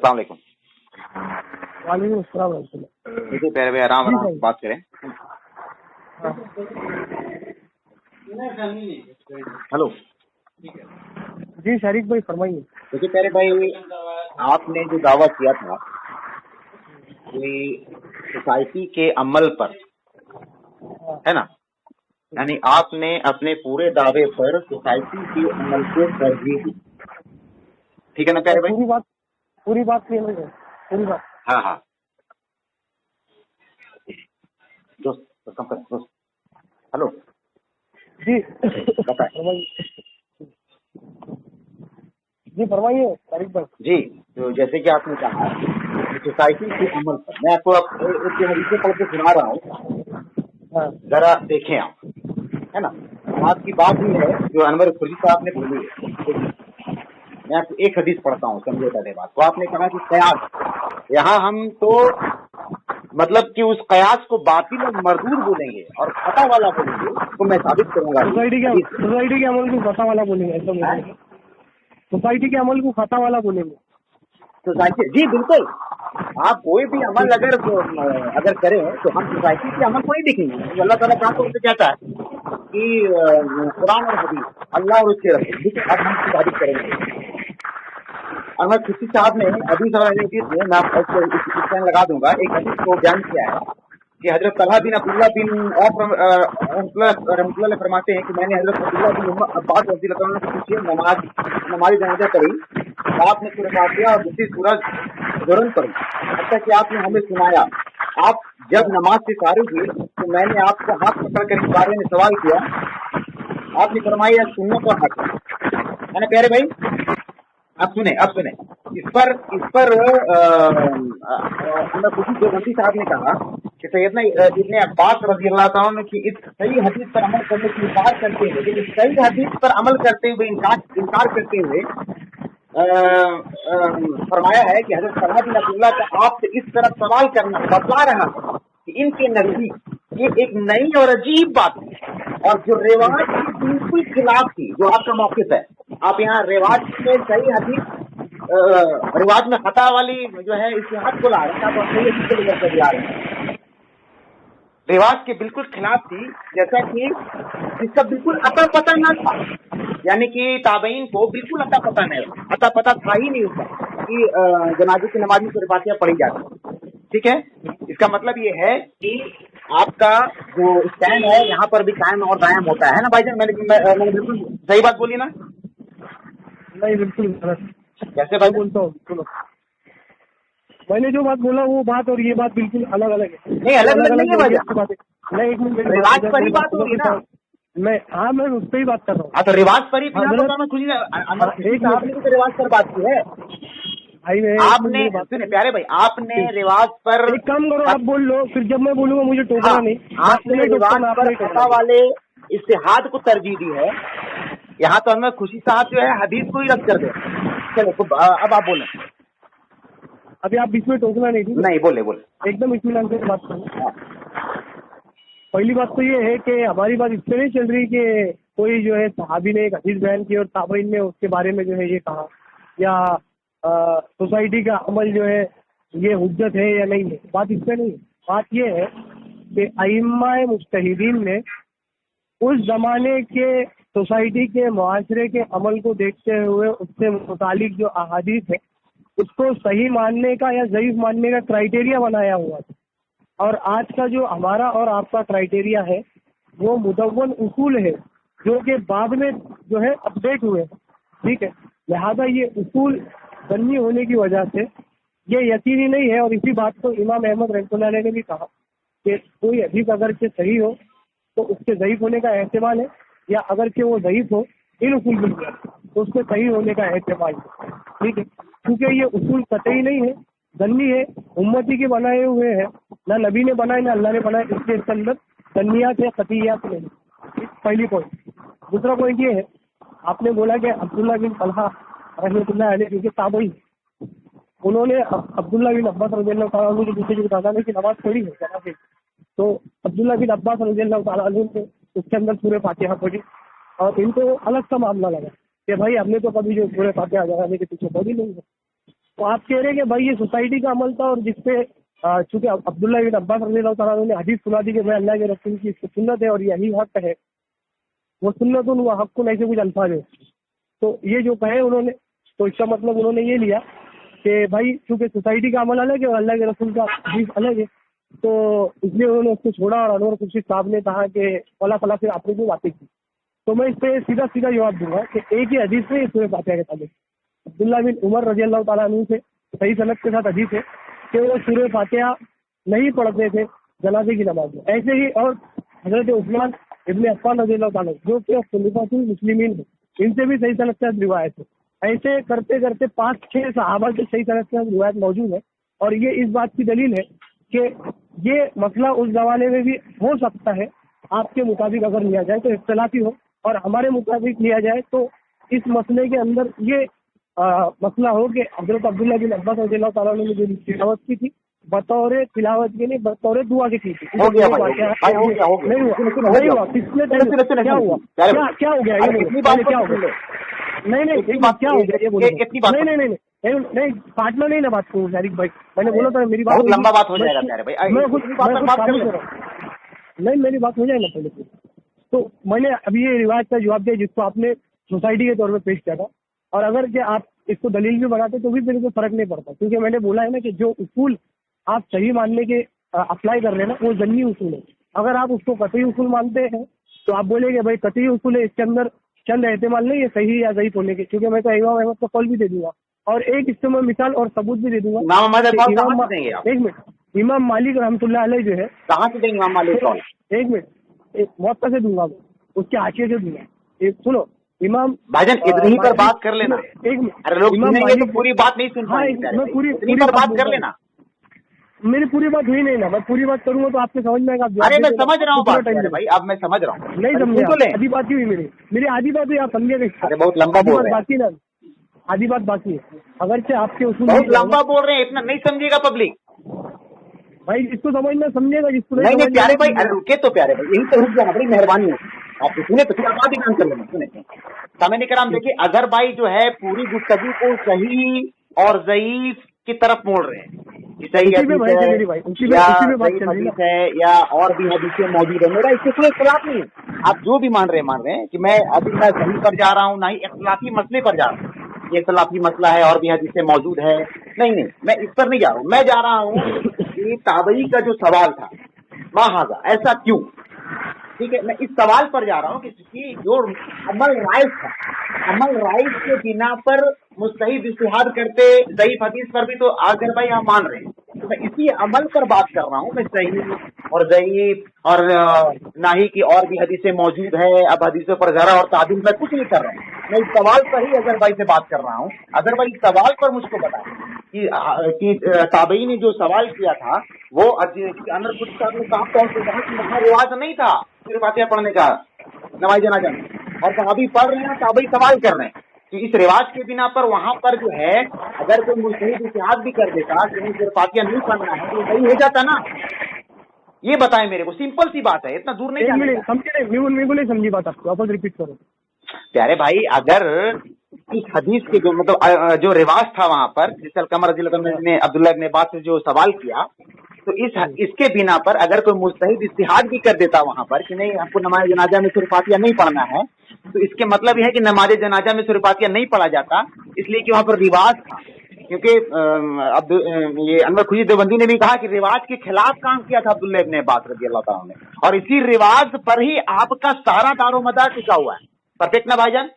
السلام علیکم. وعلیکم السلام ورحمۃ اللہ. دیکھیے پیارے بھائی آرام آرام بات کریں. ہلو جی شریف بھائی فرمائیے. دیکھیے پیارے بھائی آپ نے جو دعویٰ کیا تھا کہ سوسائٹی کے عمل پر ہے نا، یعنی آپ نے اپنے پورے دعوے پر سوسائٹی کے عمل کو ترجیح دی، ٹھیک ہے نا پیارے بھائی؟ پوری بات پوری بات. ہاں ہاں دوست کم کر دوست. ہلو جی بتائیں. جی فرمائیے شریف بھائی. جی تو جیسے کہ آپ نے کہا سوسائٹی کے عمل پر میں آپ کو ایک حدیث پڑھ کے سنا رہا ہوں، ذرا دیکھیں آپ، ہے نا. آپ کی بات ہی ہے جو انور خورشید صاحب نے بولی ہے. میں آپ کو ایک حدیث پڑھتا ہوں سمجھے پہلے بات کو. آپ نے کہا کہ قیاس، یہاں ہم تو مطلب کہ اس قیاس کو باطل اور مردود بولیں گے اور خطا والا بولیں گے، تو میں ثابت کروں گا سوسائٹی کے عمل کو خطا والا بولیں گے. سوسائٹی کے عمل کو خطا والا بولیں گے سوسائٹی. جی بالکل، آپ کوئی بھی عمل اگر کریں تو ہم سوسائٹی کے عمل کو نہیں دیکھیں گے. اللہ تعالیٰ کہاں تو کہتا ہے کہ قرآن اور حدیث اللہ اور اس کے رسول. اب ہم کی تعریف کریں گے. احمد خورشید صاحب نے حدیث اور حدیث میں میں لگا دوں گا ایک حدیث کو بیان کیا ہے کہ حضرت طلحہ بن عبداللہ بن رحمۃ اللہ فرماتے ہیں کہ میں نے حضرت عبداللہ بن عباس رضی اللہ عنہ سے پوچھے نماز جنازہ پڑھی، آپ نے سورہ فاتحہ اور دوسری سورہ ظہر پڑھی، حتیٰ کہ آپ نے ہمیں سنایا. آپ جب نماز سے فارغ ہوئے تو میں نے آپ کا ہاتھ پکڑ کر اس بارے میں سوال کیا. آپ نے فرمایا سنت اور حق ہے نا پیارے بھائی. اب سنیں اس پر دیوبندی صاحب نے کہا کہ سیدنا ابن عباس رضی اللہ تعالیٰ کی اس صحیح حدیث پر عمل کرنے کی انکار کرتے ہوئے، لیکن صحیح حدیث پر عمل کرتے ہوئے انکار کرتے ہوئے فرمایا ہے کہ حضرت طلحہ بن عبداللہ کا آپ سے اس طرح سوال کرنا بتلا رہا ہے کہ ان کے نزدیک یہ ایک نئی اور عجیب بات ہے اور جو رواج کی بالکل خلاف تھی. جو آپ کا موقف ہے، آپ یہاں رواج میں صحیح حدیث رواج میں خطا والی جو ہے اصلاحات کو لا رہے ہیں. آپ صحیح حدیث کو لے کر آ رہے ہیں. رواج کے بالکل خلاف تھی، جیسا کہ جس کا بالکل اتا پتہ نہ تھا، یعنی کہ تابعین کو بالکل اتا پتہ تھا ہی نہیں اس کا کہ جنازے کی نماز میں سورہ فاتحہ پڑھی جاتی. ٹھیک ہے، اس کا مطلب یہ ہے کہ آپ کا جو اسٹینڈ ہے یہاں پر بھی قائم اور دائم ہوتا ہے نا بھائی جان. میں نے بالکل صحیح بات بولی نا؟ نہیں بالکل کیسے بھائی بولتا ہوں. میں نے جو بات بولا وہ بات اور یہ بات بالکل الگ الگ ہے. نہیں الگ نہیں ہے بھائی جان. میں ایک منٹ رواج پر ہی بات ہو رہی نا. میں اس پہ ہی بات کر رہا ہوں. ہاں تو رواج پر ہی رواج پر بات کی ہے آپ نے. سنیں پیارے بھائی، آپ نے رواج پر ایک کام کرو، آپ بول لو، پھر جب میں بولوں گا مجھے ٹوکنا نہیں. آپ نے رواج پر خطا والے اتحاد کو ترجیح دی ہے. یہاں تو ہمیں خوشی صاحب جو ہے حدیث کو ہی رد کر دیں. چلو اب آپ بولیں. ابھی آپ بیچ میں ٹوکنا نہیں. بولے ایک دم اطمینان سے بات کروں. پہلی بات تو یہ ہے کہ ہماری بات اس سے نہیں چل رہی کہ کوئی جو ہے صحابی نے ایک حدیث بیان کی اور تابعین نے اس کے بارے میں جو ہے یہ کہا، یا سوسائٹی کا عمل جو ہے یہ حجت ہے یا نہیں ہے. بات اس پہ نہیں. بات یہ ہے کہ ائمہ مجتہدین نے اس زمانے کے سوسائٹی کے معاشرے کے عمل کو دیکھتے ہوئے اس سے متعلق جو احادیث ہے اس کو صحیح ماننے کا یا ضعیف ماننے کا کرائیٹیریا بنایا ہوا تھا. اور آج کا جو ہمارا اور آپ کا کرائیٹیریا ہے وہ مدون اصول ہے جو کہ بعد میں جو ہے اپڈیٹ ہوئے. ٹھیک ہے، لہذا یہ اصول بنی ہونے کی وجہ سے یہ یقینی نہیں ہے. اور اسی بات کو امام احمد رحمۃ اللہ علیہ نے بھی کہا کہ کوئی حدیث اگر کہ صحیح ہو تو اس کے ضعیف ہونے کا احتمال ہے، یا اگر کہ وہ ضعیف ہو ان اصول بن جائے تو اس کے صحیح ہونے کا احتمال ہے. ٹھیک ہے، کیونکہ یہ اصول قطعی نہیں ہے، ظنی ہے، امتی کے بنائے ہوئے ہیں، نہ نبی نے بنائے نہ اللہ نے بنائے. اس کے اندر ظنیات ہے، قطعیات نہیں. پہلی پوائنٹ. دوسرا پوائنٹ یہ ہے، آپ نے بولا کہ عبداللہ بن طلحہ رحمۃ اللہ علیہ کیونکہ تابعی انہوں نے عبداللہ بن عباس رضی اللہ تعالیٰ عنہ کے دوسرے جو تعالیٰ کی نماز پڑھی ہے تو عبداللہ بن عباس رضی اللہ تعالیٰ عنہ نے اس کے اندر سورہ فاتحہ پڑھی اور ان کو الگ سا معاملہ لگا کہ بھائی ہم نے تو کبھی جو سورہ فاتحہ جگانے کے پیچھے پڑھی نہیں ہے. तो आप कह रहे हैं कि भाई ये सोसाइटी का अमल था और जिसपे चूंकि अब्दुल्ला बिन अब्बास रज़ियल्लाहु तआला अन्हु ने हदीस सुना दी कि मैं अल्लाह के रसूल की सुन्नत है और यही हक है, वो सुन्नतुन व हक़्क़ुन, ऐसे कुछ अल्फाज है। तो ये जो कहे उन्होंने, तो इसका मतलब उन्होंने ये लिया कि भाई चूंकि सोसाइटी का अमल अलग है और अल्लाह के रसूल का हदीस अलग है, तो इसलिए उन्होंने उसको छोड़ा और अनवर खुर्शीद साहब ने कहा कि फला फला से आपने क्यों बातें की। तो मैं इस पे सीधा सीधा जवाब दूंगा कि एक ही हदीस में सूरह फातिहा के ताल्लुक अब्दुल्ला बिन उमर रज़ियल्लाहु तआला अन्हु से सही सनद के साथ हदीस है कि वो सूरह फातिहा नहीं पढ़ते थे जनाजे की नमाज में। ऐसे ही और हजरत उस्मान इब्न अफ़्फ़ान रज़ियल्लाहु तआला जो कि खलीफातुल मुस्लिमीन है, इनसे भी सही सनद के साथ रिवायत है। ऐसे करते करते 5-6 सहाबा के सही सनद के साथ रिवायत मौजूद है। और ये इस बात की दलील है कि ये मसला उस जमाने में भी हो सकता है, आपके मुताबिक अगर लिया जाए तो इख्तिलाफी हो, और हमारे मुताबिक लिया जाए तो इस मसले के अंदर ये मसला हो कि हजरत अब्दुल्ला बिन अब्बास रज़ियल्लाहु तआला ने जो तिलावत की थी बतौर तिलावत के नहीं बतौर दुआ की थी। हो गया भाई, हो गया नहीं हुआ पिछले टाइम क्या हुआ, क्या हो गया ये बोलो, क्या हो गया? नहीं क्या हो गया ये बोलो। नहीं काटना नहीं ना बात को शारिक भाई, मैंने बोला था मेरी बात लंबा बात हो जाएगा प्यारे भाई, मैं कुछ नहीं, मेरी बात हो जाए ना पहले। तो मैंने अभी ये रिवायत का जवाब दिया जिसको आपने सोसाइटी के तौर पे पेश किया था, और अगर कि आप इसको दलील भी बनाते तो भी मेरे को फर्क नहीं पड़ता, क्योंकि मैंने बोला है ना कि जो उसूल आप सही मानने के अप्लाई कर रहे हैं ना वो जन्नी उसूल है। अगर आप उसको कतई उसूल मानते हैं तो आप बोलेंगे भाई कतई उसूल है, इसके अंदर चंद एहतिमाल नहीं है सही या ज़ईफ होने के, क्योंकि मैं तो इमाम अहमद को कॉल भी दे दूंगा और एक इससे मैं मिसाल और सबूत भी दे दूंगा। एक मिनट, इमाम मालिक रहमतुल्लाह अलैह जो है, कहाँ से देंगे इमाम मालिक? एक मिनट, मौत से दूंगा, उसके हाशिए से दूंगा। एक सुनो, इमाम भाईजान इतनी ही पर बात कर लेना। एक मिनट, अरे लोग सुनेंगे तो पूरी बात नहीं सुन पाएंगे। मैं पूरी पर बात कर लेना। मेरी पूरी बात हुई नहीं ना, मैं पूरी बात करूंगा तो आपके समझ में आएगा। अरे मैं समझ रहा हूँ बात भाई, अब मैं समझ रहा हूँ। नहीं समझे, आधी बात ही हुई मेरी आधी बात हुई, आप समझे नहीं। अरे बहुत लंबा बोल रहे हैं, बाकी ना आधी बात बाकी है। अगर से आपके उसूल बहुत लंबा बोल रहे हैं, इतना नहीं समझेगा पब्लिक भाई, जिसको समझना समझेगा, जिसको नहीं प्यारे भाई। अरे रुके तो प्यारे भाई, यही तो रुक जाना, बड़ी मेहरबानी है आप सुने तो फिर आप आगे काम कर लेना। सुने सामने कराम, देखिए अगर भाई जो है पूरी गुफ्तगू को सही और ज़ईफ की तरफ मोड़ रहे हैं, सही हदीस है या और भी हदीसें मौजूद है, मेरा इससे कोई इख्तिलाफ नहीं है। आप जो भी मान रहे हैं कि मैं अभी मैं सही पर जा रहा हूँ, ना ही इख्तिलाफी मसले पर जा रहा हूँ। ये इख्तिलाफी मसला है और भी हदीसें मौजूद है, नहीं मैं इस पर नहीं जा रहा हूँ। मैं जा रहा हूँ कि ताबई का जो सवाल था माहाजा ऐसा क्यों, ठीक है, मैं इस सवाल पर जा रहा हूँ कि जो अमल राइज था, अमल राइज के बिना पर मुस्तहिद इज्तिहाद करते ज़ईफ हदीस पर भी तो आगर भाई हम मान रहे हैं, तो मैं इसी अमल पर बात कर रहा हूँ। मैं सही और ज़ईफ और नाही की और भी हदीसें मौजूद है। अब हदीसों पर जरा और तादील मैं कुछ नहीं कर रहा हूँ, मैं इस सवाल पर ही अगर भाई से बात कर रहा हूँ। अगर भाई इस सवाल पर मुझको बताएं कि ताबई ने जो सवाल किया था वो अनवर खुर्शीद साहब ने कहा कि वहाँ रिवाज नहीं था सिर्फ फातिहा पढ़ने का नमाज जनाजा में, और सहाबी पढ़ रहे हैं, ताबई सवाल कर रहे हैं कि इस रिवाज के बिना पर वहां पर जो है अगर कोई मुस्तहिद इत्तेहाद भी कर देता कि सिर्फ फातिहा नहीं पढ़ना है तो सही हो जाता ना। ये बताएं मेरे को, सिंपल सी बात है, इतना दूर नहीं जाना। समझी बात आपको, वापस रिपीट करो। प्यारे भाई, अगर इस हदीस के जो मतलब जो रिवाज था वहां पर, जिस अलकमा रज़ियल्लाहु अन्हु ने अब्दुल्लाह इब्न अब्बास से जो सवाल किया, तो इसके बिना पर अगर कोई मुस्तहिद इज्तिहाद भी कर देता वहां पर कि नहीं आपको नमाज जनाजा में सूरह फातिहा नहीं पढ़ना है, तो इसके मतलब यह है कि नमाज जनाजा में सूरह फातिहा नहीं पढ़ा जाता, इसलिए कि वहां पर रिवाज था। क्योंकि ये अनवर खुर्शीद देवबंदी ने भी कहा कि रिवाज के खिलाफ काम किया था अब्दुल्लाह इब्न अब्बास रज़ियल्लाहु ताला ने, और इसी रिवाज पर ही आपका सारा दारोमदार टिका हुआ है। परफेक्ट ना भाईजान?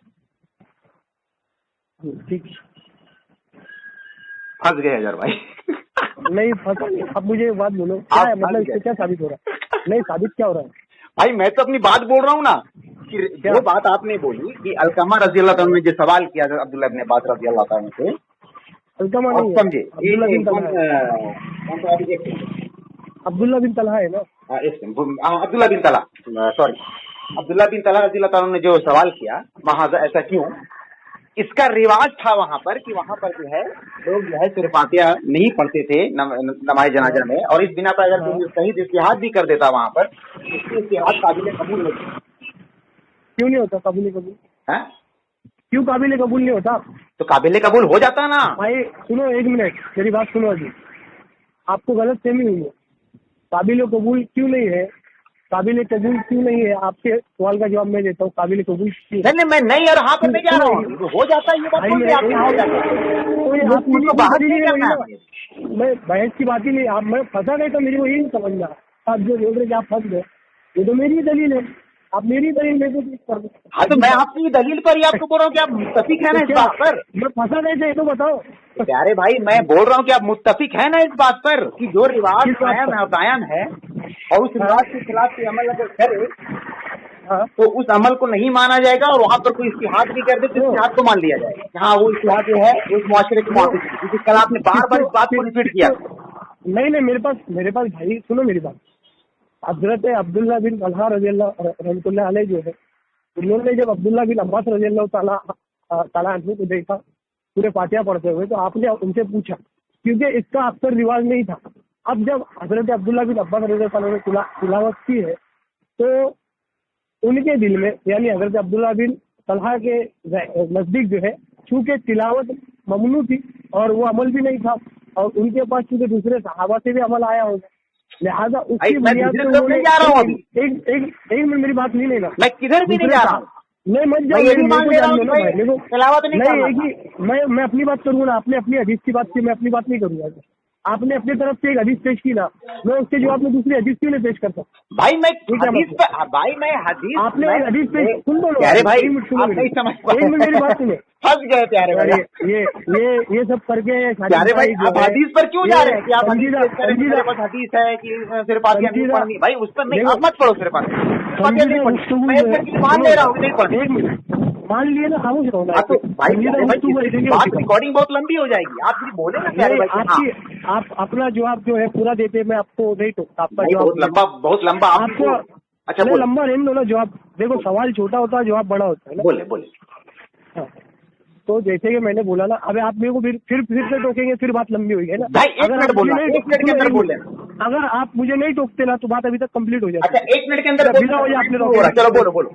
ठीक, फंस गए अजहर भाई। नहीं फंसा नहीं। अब मुझे बात बोलो, क्या है मतलब इससे क्या साबित हो रहा है? नहीं साबित क्या हो रहा है भाई? मैं तो अपनी बात बोल रहा हूँ ना, कि जो बात आपने बोली कि अलकमा रज़ियल्लाहु ताला ने जो सवाल किया था अब्दुल्लाह इब्न अब्बास रज़ियल्लाहु ताला से, अलकमा नहीं समझे, अब्दुल्ला बिन तलहा है ना, अब्दुल्ला बिन तलहा, सॉरी अब्दुल्ला बिन तलहा रज़ियल्लाहु ताला ने जो सवाल किया महाज़ा ऐसा क्यों, इसका रिवाज था वहां पर कि वहां पर जो है लोग जो है सिर्फ फातिहा नहीं पढ़ते थे नमाज जनाजा में, और इस बिना पर अगर कोई मुस्तहिद इज्तिहाद भी कर देता वहां पर, इसकी इज्तिहाद काबिल कबूल नहीं। क्यों नहीं होता काबिल कबूल? क्यों काबिल कबूल नहीं होता? तो काबिल कबूल हो जाता ना। भाई सुनो, एक मिनट मेरी बात सुनो। अभी आपको गलत फहमी हुई है। काबिल कबूल क्यों नहीं है? काबिल कबूल क्यों नहीं है? आपके सवाल का जवाब मैं देता हूँ। काबिल कबूल क्यों? नहीं मैं नहीं, और हाँ पर मैं जा रहा हूँ, हो जाता है ये बात बोल रहे आप, हो जाता है, मुझको बाहर नहीं करना है। मैं बहस की बात ही नहीं। आप मैं फंसा गए तो मेरी को यही नहीं समझना। आप जो बोल रहे कि आप फंस गए, ये तो मेरी दलील है। आप मेरी दलील मेरे को पेश कर दो। हाँ तो मैं आपकी दलील पर ही आपको बोल रहा हूँ कि आप मुत्तफिक है ना इस बात पर। मैं फंसा गए थे तो बताओ। प्यारे भाई मैं बोल रहा हूँ कि आप मुत्तफिक है ना इस बात पर कि जो रिवाज कायम है और उस रिवाज के खिलाफ कोई अमल अगर करे तो उस अमल को नहीं माना जाएगा, और वहाँ पर कोई इस्तिहाद भी कर दे तो इस्तिहाद को मान लिया जाएगा। हाँ वो इस्तिहाद जो है उस मुआशरे के मुआफिक है, क्योंकि कल आपने बार बार इस बात को रिपीट किया। नहीं मेरे पास भाई सुनो मेरी बात। हजरत अब्दुल्ला बिन तलहा रज़ियल्लाहु रहमतुल्लाह अलैह जो है, उन्होंने जब अब्दुल्ला बिन अब्बास रज़ियल्लाहु ताला अन्हु को देखा पूरे फातिहा पढ़ते हुए, तो आपने उनसे पूछा, क्योंकि इसका अक्सर रिवाज नहीं था। अब जब हजरत अब्दुल्ला बिन अब्बास रज़ियल्लाहु ताला ने तिलावत की है तो उनके दिल में, यानी हजरत अब्दुल्ला बिन तलहा के नजदीक जो है, चूंकि तिलावत ममनू थी और वो अमल भी नहीं था, और उनके पास चूंकि दूसरे सहाबा से भी अमल आया होगा, लिहाजा उसकी बुनियाद पे उन्होंने एक मिनट मेरी बात नहीं लेना। मैं किधर भी नहीं जा रहा हूँ। नहीं मत जाओ, मैं अपनी बात करूंगा ना। आपने अपनी हदीस की बात की, मैं अपनी बात नहीं करूंगा। आपने अपनी तरफ से एक हदीस पेश की ना, मैं उसके जवाब में दूसरी हदीस क्यों नहीं पेश करता? भाई मैं हदीस पे, भाई मैं हदीस, आपने हदीस पेश सुन दो। अरे भाई एक मिनट मेरी बात सुने। फंस गए प्यारे भाई। ये सब करके प्यारे भाई आप हदीस पर क्यों जा रहे हैं कि आप हदीस है कि सिर्फ फातिहा नहीं पढ़नी? भाई उस पर नहीं, आप मत पढ़ो सिर्फ फातिहा नहीं पढ़नी, मैं मान ले रहा हूँ नहीं पढ़नी। एक मिनट मान लिए ना, खामोश रहो ना। तो भाई बात रिकॉर्डिंग बहुत लंबी हो जाएगी, आप भी बोले ना प्यारे भाई। आपकी आप अपना जवाब जो है पूरा देते, मैं आपको नहीं टोकता। आपका जवाब बहुत लंबा आपको अच्छा लंबा नहीं दो ना जवाब। देखो सवाल छोटा होता है, जवाब बड़ा होता है ना। बोले हाँ। तो जैसे कि मैंने बोला ना, अबे आप मेरे को फिर से टोकेंगे, फिर बात लंबी होगी है ना। भाई एक मिनट के अंदर बोल लेना। अगर आप मुझे नहीं टोकते ना तो बात अभी तक कंप्लीट हो जाती। अच्छा 1 मिनट के अंदर बिना वजह आपने चलो बोलो।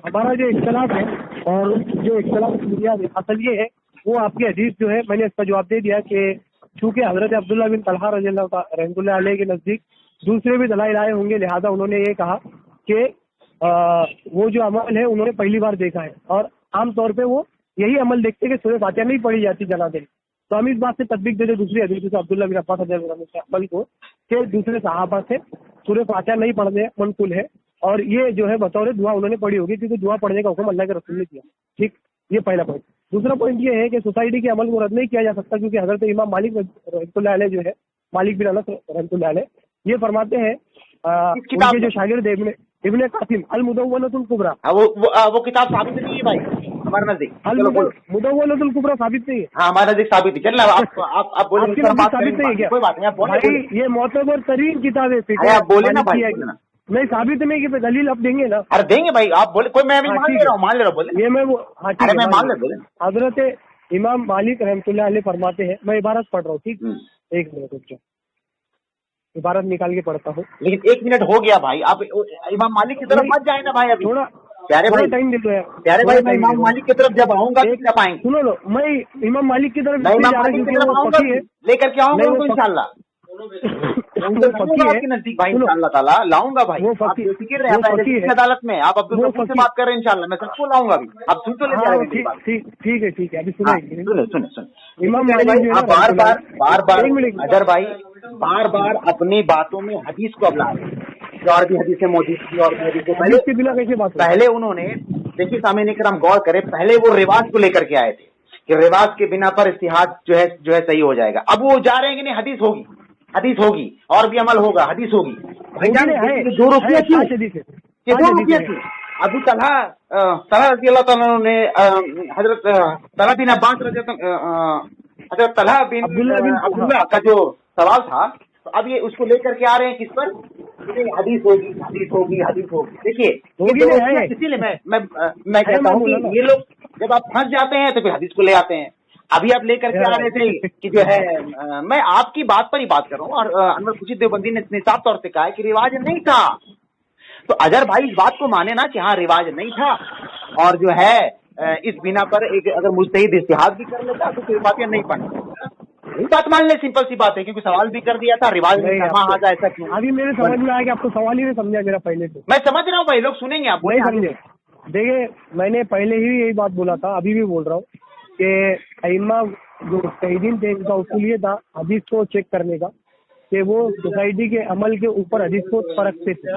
हमारा जो इख्तलाफ है, और जो इख्तलाफ की बुनियाद असल ये है, वो आपकी हदीस जो है, मैंने इसका जवाब दे दिया कि चूंकि हजरत अब्दुल्ला बिन तलहा रज़ियल्लाहु रहमतुल्लाह अलैह के नजदीक दूसरे भी दलाइल आए होंगे, लिहाजा उन्होंने ये कहा कि वो जो अमल है उन्होंने पहली बार देखा है, और आमतौर पे वो यही अमल देखते कि सूरह फातिहा नहीं पढ़ी जाती जनाजे। तो हम इस बात से तदबीक देते दूसरी हदीस से अब्दुल्ला बिन अब्बास अमल को कि दूसरे सहाबा से सूरह फातिहा नहीं पढ़ने मनकुल है, और ये जो है बतौर दुआ उन्होंने पढ़ी होगी, क्योंकि दुआ पढ़ने का हुक्म अल्लाह के रसूल ने किया। ठीक, ये पहला पॉइंट। दूसरा पॉइंट ये है कि सोसाइटी के अमल को रद्द नहीं किया जा सकता, क्योंकि हजरत इमाम मालिक रहमतुल्लाह अलैह जो है, मालिक बिन अनस रहमतुल्लाह अलैह, ये फरमाते हैं उनके जो शागिर्द इब्ने कासिम अल मुदव्वनतुल कुबरा, वो किताब साबित नहीं है भाई हमारे नजदीक। मुदव्वनतुल कुबरा साबित नहीं है। हाँ हमारे नजदीक साबित है। चल आप बोले साबित नहीं है क्या? कोई बात नहीं, आप बोले। ये मोतबर तरीन किताब है, आप बोले ना भाई। नहीं साबित नहीं कि दलील आप देंगे ना? अरे देंगे भाई, आप बोले कोई, मैं मान ले रहा हूँ बोले। ये मैं वो मैं मान ले बोले। हजरत इमाम मालिक रहमतुल्लाह अलैह फरमाते हैं, मैं इबारत पढ़ रहा हूँ। ठीक, एक मिनट रुक जाओ, इबारत निकाल के पढ़ता हूँ। लेकिन 1 मिनट हो गया भाई, आप इमाम मालिक की तरफ मत जाए ना भाई अभी। थोड़ा प्यारे भाई टाइम दे दो यार। प्यारे भाई मैं इमाम मालिक की तरफ जब आऊंगा जब आएंगे, सुनो लो, मैं इमाम मालिक की तरफ लेकर के आऊंगा उनको इंशाल्लाह आपके नजदीक भाई इंशाल्लाह ताला लाऊंगा भाई। आप बेफिक्र रहे अदालत में, आप अब्दुल गफूर से बात कर रहे हैं इंशाल्लाह, मैं सबको लाऊंगा अभी। आप सुन तो ले। ठीक है अभी सुने इमाम भाई आप बार बार अजहर भाई बार अपनी बातों में हदीस को अब ला रहे हैं, और भी हदीसें मौजूद थी, और भी हदीसें पहले उन्होंने देखिए सामने अगर हम गौर करें, पहले वो रिवाज को लेकर के आए थे कि रिवाज के बिना पर इस्तिहाद जो है सही हो जाएगा। अब वो जा रहे हैं कि नहीं, हदीस होगी और भी अमल होगा, हदीस होगी। 2 रुपये थी अबू तलहा रज़ी अल्लाह तआला ने हजरत तलहा बिन अब्बास हजरत तलहा बिन अब्दुल्लाह का जो सवाल था, तो अब ये उसको लेकर के आ रहे हैं किस पर, हदीस होगी। देखिए इसीलिए मैं कहता हूँ कि ये लोग जब आप फंस जाते हैं तो फिर हदीस को ले आते हैं। अभी आप लेकर के आ रहे थे कि जो है, मैं आपकी बात पर ही बात कर रहा हूँ, और अनवर खुर्शीद देवबंदी ने साफ तौर से कहा है कि रिवाज नहीं था। तो अजहर भाई इस बात को माने ना कि हाँ रिवाज नहीं था, और जो है इस बिना पर एक अगर मुजतहिद इज्तिहाद भी कर लेता तो फिर बात नहीं पढ़ना, यही बात मान ले, सिंपल सी बात है, क्योंकि सवाल भी कर दिया था, रिवाज में हाजा ऐसा क्यों। अभी मेरे समझ में आया कि आपको सवाल ही नहीं समझा मेरा पहले से। मैं समझ रहा हूँ भाई, लोग सुनेंगे, आप नहीं समझे। देखिए मैंने पहले ही यही बात बोला था, अभी भी बोल रहा हूँ कि अइम्मा जो मुजतहिदीन थे इनका उसूल ये था हदीस को चेक करने का कि वो सोसाइटी के अमल के ऊपर हदीस को परखते थे।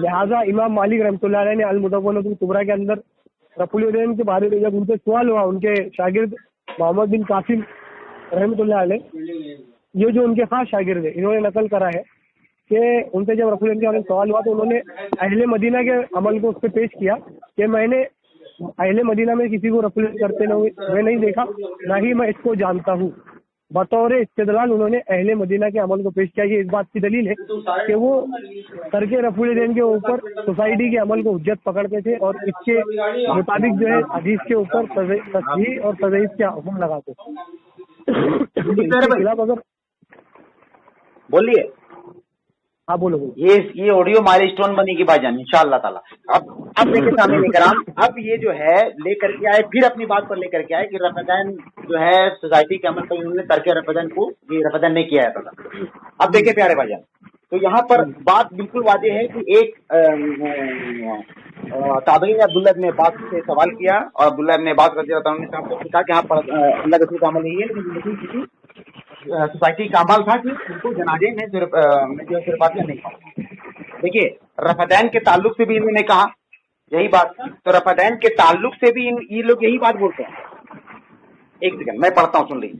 लिहाजा इमाम मालिक रहमतुल्लाह अलैह ने अल मुदव्वनातुल कुबरा के अंदर रफुल यदैन के बारे में जब उनसे सवाल हुआ, उनके शागिर्द मोहम्मद बिन कासिम रहमतुल्लाह अलैह, ये जो उनके खास शागिर्द है, इन्होंने नकल करा है कि उनसे जब रफुल यदैन के बारे में सवाल हुआ तो उन्होंने अहले मदीना के अमल को उस पर पेश किया कि मैंने अहले मदीना में किसी को रफुल करते मैं नहीं देखा, ना ही मैं इसको जानता हूँ। बतौर इस्तेदलाल उन्होंने अहले मदीना के अमल को पेश किया। ये इस बात की दलील है कि वो करके रफुल यदैन के ऊपर सोसाइटी के अमल को हुज्जत पकड़ते थे और इसके मुताबिक जो है हदीस के ऊपर तस्हीह और तज़ईफ के हुक्म लगाते थे। अगर बोलिए, हाँ बोलो। ये ऑडियो माइलस्टोन बनेगी भाईजान इंशाअल्लाह ताला। अब देखिए सामने कराम, अब ये जो है लेकर के आए, फिर अपनी बात पर लेकर के आए कि रफ़दान जो है सोसाइटी के अमल पर इन्होंने तर्क रफ़दान को, ये रफ़दान नहीं किया था। अब देखिए प्यारे भाईजान, तो यहाँ पर बात बिल्कुल वाज़ेह है कि एक ताबईन अब्दुल्लाह इब्न अब्बास से सवाल किया और अब्दुल्लाह इब्न अब्बास रज़ियल्लाहु अन्हु ने साहब को कहा कि यहाँ पर अल्लाह रसूल का अमल नहीं है, लेकिन किसी सोसाइटी का अमल था कि उनको जनाजे में जो सिरफातियाँ नहीं पाऊँ। देखिए रफ़दैन के ताल्लुक से भी इन्होंने कहा यही बात, तो रफ़दैन के ताल्लुक से भी ये लोग यही बात बोलते हैं। एक सेकंड मैं पढ़ता हूँ, सुन लीजिए।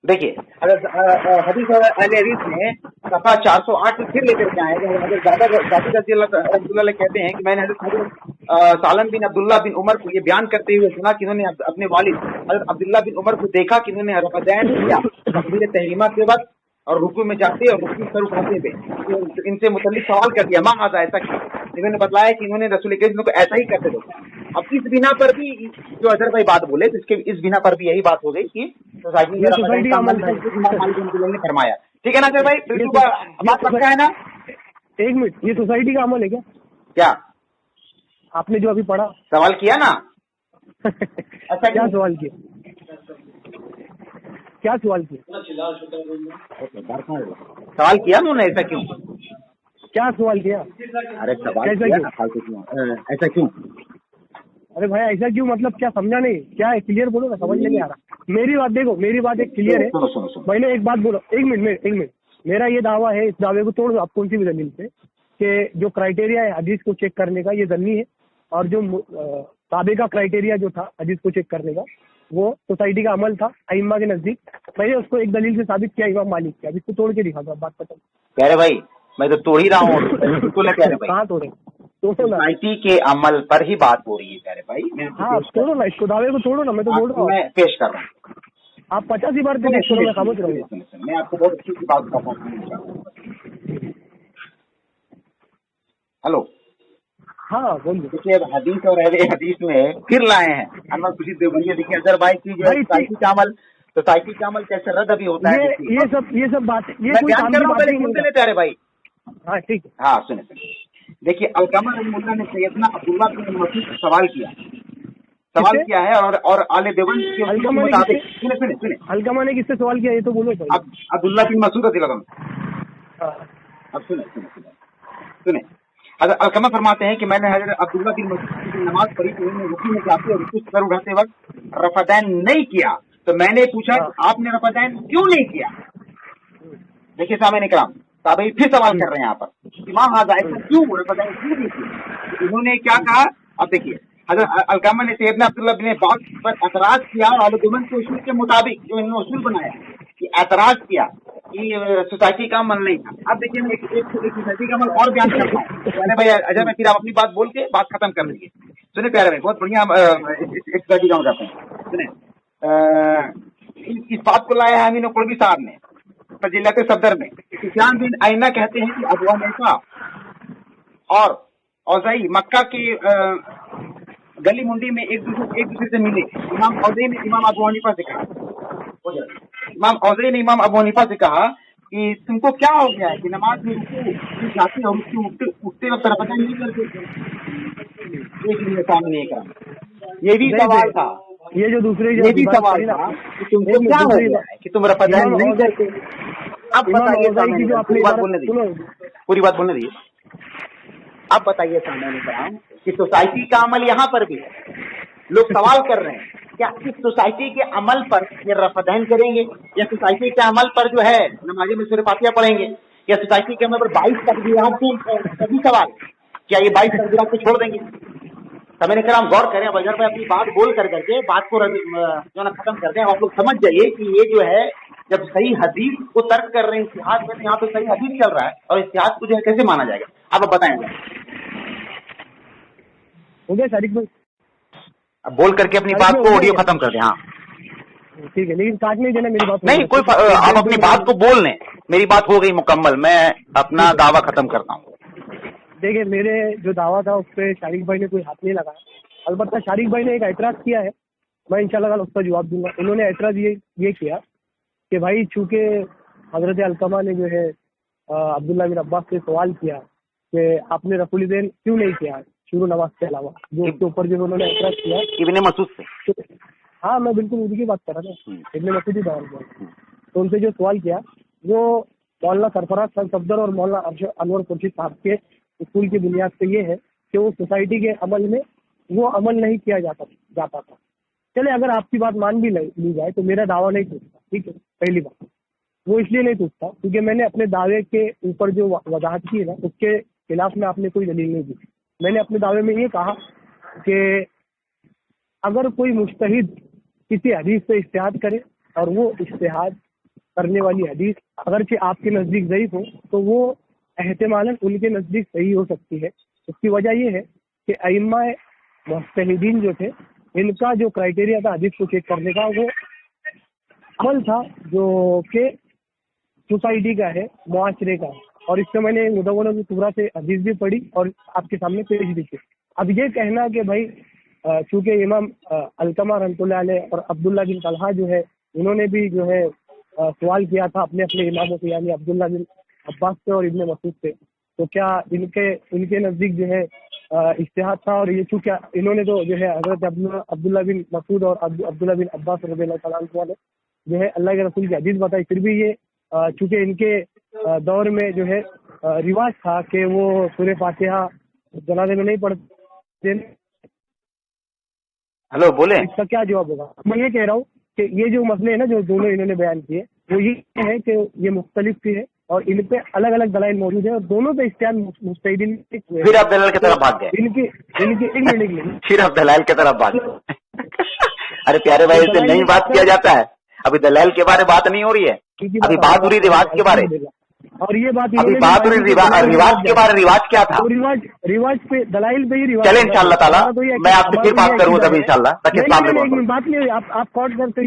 देखिए हदीस अहले हदीस में सफ़ा 408 फिर लेकर के आए, अगर ज़्यादा कहते हैं कि मैंने हज़रत सालम बिन अब्दुल्लाह बिन उमर को ये बयान करते हुए सुना कि इन्होंने अपने वालिद हज़रत अब्दुल्लाह बिन उमर को देखा कि इन्होंने रफ़दैन किया तकबीर तहरीमा के वक्त और रुकू में जाते और रुकू सर उठाते थे, तो इनसे मुतल्लिक सवाल कर दिया, माँ हाज़ा ऐसा क्यों। इन्होंने बताया कि इन्होंने रसूल करीम को ऐसा ही करते थे। अब इस बिना पर भी जो अजहर भाई बात बोले, तो इसके इस बिना पर भी यही बात हो गई कि सोसाइटी का अमल ने फरमाया। ठीक है ना अजहर भाई, बिल्कुल बात पक्का है ना। एक मिनट, ये सोसाइटी का अमल है क्या? क्या आपने जो अभी पढ़ा सवाल किया ना अच्छा क्या सवाल किया, क्या सवाल किया? सवाल किया उन्होंने ऐसा क्यों, क्या सवाल किया? अरे सवाल ऐसा क्यों? अरे भाई ऐसा क्यों मतलब क्या समझा नहीं, क्या है क्लियर बोलो ना, समझ नहीं आ रहा। मेरी बात देखो, मेरी बात एक क्लियर है। मैंने एक बात बोलो, एक मिनट, मेरा ये दावा है, इस दावे को तोड़ दो आप कौन सी भी दलील से, कि जो क्राइटेरिया है हदीस को चेक करने का ये दन्नी है, और जो ताबे का क्राइटेरिया जो था हदीस को चेक करने का वो सोसाइटी का अमल था अइम्मा के नजदीक। मैंने उसको एक दलील से साबित किया, इमाम मालिक के। अब इसको तोड़ के दिखा दो, बात खत्म। प्यारे भाई मैं तो तोड़ ही रहा हूँ। कहाँ तोड़े? सोसाइटी के अमल पर ही बात हो रही है प्यारे भाई। हाँ तोड़ो ना, इसको दावे को तोड़ो ना, मैं तो बोल रहा हूँ, मैं पेश कर रहा हूँ। आप 80 बार मैं खामोश रहूंगा। मैं आपको बहुत अच्छी सी बात बताता हूँ। हेलो, हाँ बोलिए। देखिए अब हदीस और अहले हदीस में फिर लाए हैं अनवर खुर्शीद देवबंदी। देखिए अजहर भाई की जो सोसाइटी का अमल कैसे रद्द अभी होता है, ये सब बात ये बयान कर रहा हूँ, पहले सुनते लेते। अरे भाई हाँ ठीक है, हाँ सुने। देखिए अलकमा रहमतुल्लाह ने सैयदना अब्दुल्लाह बिन मसूद से सवाल किया है और आले देवबंद के मुताबिक सुने अलकमा ने किससे सवाल किया ये तो बोलो। अब अब्दुल्लाह बिन मसूद रज़ियल्लाहु अन्हु। अब सुने अगर अलकमा फरमाते हैं कि मैंने हज़रत अब्दुल्लाह बिन मसूद की नमाज पढ़ी तो उन्होंने रुकू में जाते और रुकू सर उठाते वक्त रफ़दैन नहीं किया, तो मैंने पूछा आपने रफ़दैन क्यों नहीं किया। देखिए सामने इकराम ताबई फिर सवाल कर रहे हैं यहाँ पर, इमाम हाज़ा ऐसा क्यों रफ़दैन क्यों नहीं किया। इन्होंने क्या कहा, अब देखिए हज़रत अलकमा ने सैयदना अब्दुल्लाह बिन अब्बास पर एतराज किया और आले देवबंद के उसूल के मुताबिक जो इन्होंने उसूल बनाया कि एतराज किया कि सोसाइटी का अमल नहीं था। अब देखिए मैं एक सोसाइटी का अमल और बयान करता हूँ। मैंने भाई अजय में फिर आप अपनी बात बोल के बात खत्म कर लीजिए। सुने प्यारे भाई, बहुत बढ़िया एक सोसाइटी का अमल करते हैं। सुने इस बात को लाया है अमीन कुरैशी साहब ने फजीलत सदर में। सुफयान बिन आइना कहते हैं कि अबू हनीफा और औज़ाई मक्का की गली मुंडी में एक दूसरे से मिले। इमाम औज़ाई ने इमाम अबू हनीफा से कहा कि तुमको क्या हो गया है कि नमाज में रुकू उठाते और उसके उठते वक्त रफादान नहीं करते। एक मिनट सामने करम, ये भी सवाल था, ये जो दूसरे ये भी सवाल था कि तुमको क्या हो गया है कि तुम रफादान नहीं करते। अब बताइए सामने, पूरी बात बोलने दीजिए, पूरी बात बोलने दीजिए। अब बताइए सामने करम कि सोसाइटी का अमल यहाँ पर भी है। लोग सवाल कर रहे हैं क्या इस सोसाइटी के अमल पर ये रफादान करेंगे, या सोसाइटी के अमल पर जो है नमाज़ी में सूरह फातिहा पढ़ेंगे, या सोसाइटी के अमल पर 22 तकबीरात हैं। सभी सवाल, क्या ये 22 तकबीरात को छोड़ देंगे? समय कर हम गौर करें, अगर मैं अपनी बात बोल करके बात को जो ना खत्म कर दें, आप लोग समझ जाइए कि ये जो है जब सही हदीस को तर्क कर रहे हैं इस्तिहाद में, यहाँ पे सही हदीस चल रहा है और इस्तिहाद को जो है कैसे माना जाएगा। अब बताएंगे, हो गया शारिक भाई? अब बोल करके अपनी बात को ऑडियो खत्म कर दें। हाँ ठीक है, लेकिन काट नहीं देना मेरी बात। नहीं कोई आप अपनी बात को बोल लें, मेरी बात हो गई मुकम्मल, मैं अपना दावा खत्म करता हूँ। देखिए, मेरे जो दावा था उस पर शारिक भाई ने कोई हाथ नहीं लगाया। अलबत्ता शारिक भाई ने एक एतराज किया है, मैं इंशाल्लाह उसका जवाब दूंगा। उन्होंने एतराज ये किया कि भाई चूंकि हजरत अलकमा ने जो है अब्दुल्ला बिन अब्बास से सवाल किया कि आपने रफुल दैन क्यों नहीं किया शुरू नमाज के अलावा, जो उसके ऊपर जो उन्होंने एतराज किया इब्ने मसूद से। हाँ, मैं बिल्कुल उनकी बात कर रहा था, इब्ने मसूद ही दौर। तो उनसे जो सवाल किया वो मौलाना सरफराज खान सफदर और मौलाना अनवर खुर्शीद साहब के स्कूल की बुनियाद पे ये है कि वो सोसाइटी के अमल में वो अमल नहीं किया जाता था। चले, अगर आपकी बात मान भी ली जाए तो मेरा दावा नहीं टूटता। ठीक है, पहली बात वो इसलिए नहीं टूटता क्योंकि मैंने अपने दावे के ऊपर जो वजाहत की है ना, उसके खिलाफ में आपने कोई दलील नहीं दी। मैंने अपने दावे में ये कहा कि अगर कोई मुज्तहिद किसी हदीस से इज्तिहाद करे और वो इज्तिहाद करने वाली हदीस अगरचे आपके नज़दीक ज़ईफ हो तो वो एहतिमालन उनके नज़दीक सही हो सकती है। उसकी वजह ये है कि अइम्मा मुज्तहिदीन जो थे, इनका जो क्राइटेरिया था हदीस को चेक करने का, वो अमल था जो कि सोसाइटी का है, मुआशरे का है। और इससे मैंने मुदव्वना कुबरा से हदीस भी पढ़ी और आपके सामने पेश भी की। अब ये कहना कि भाई चूँकि इमाम अलकमा रहमतुल्लाह अलैह और अब्दुल्ला बिन तलहा जो है उन्होंने भी जो है सवाल किया था अपने इमामों से, यानी अब्दुल्ला बिन अब्बास से और इब्ने मसूद से, तो क्या इनके नज़दीक जो है इज्तिहाद था। और ये चूँकि इन्होंने तो जो है हज़रत अब्दुल्ला बिन मसूद और अब्दुल्ला बिन अब्बास रज़ियल्लाहु तआला अन्हु ने जो है अल्लाह के रसूल की हदीस बताई, फिर भी ये चूँकि इनके दौर में जो है रिवाज था कि वो सूरह फातिहा जनाजे में नहीं पढ़ते। हेलो, बोले, इसका क्या जवाब होगा? मैं ये कह रहा हूँ कि ये जो मसले हैं ना जो दोनों इन्होंने बयान किए, वो ये है कि ये मुख्तलिफ भी है और इन पे अलग अलग दलाइल मौजूद है और दोनों पे इज्तिहाद मुज्तहिदीन ने किए। फिर आप दलाल की तरफ भाग गए। इनके एक मिनट फिर आप दलाल की तरफ भाग गए। अरे प्यारे भाई, इससे नहीं बात किया जाता है। अभी दलाल के बारे बात नहीं हो रही है, अभी बात हो रही रिवाज के बारे। और ये बात अभी बात हो रही रिवाज के बारे। रिवाज क्या था? रिवाज पे दलाइल पे ही रिवाज। चले इंशाल्लाह ताला मैं आपसे फिर बात करूँ तभी इंशाल्लाह। बात नहीं, आप कॉल करते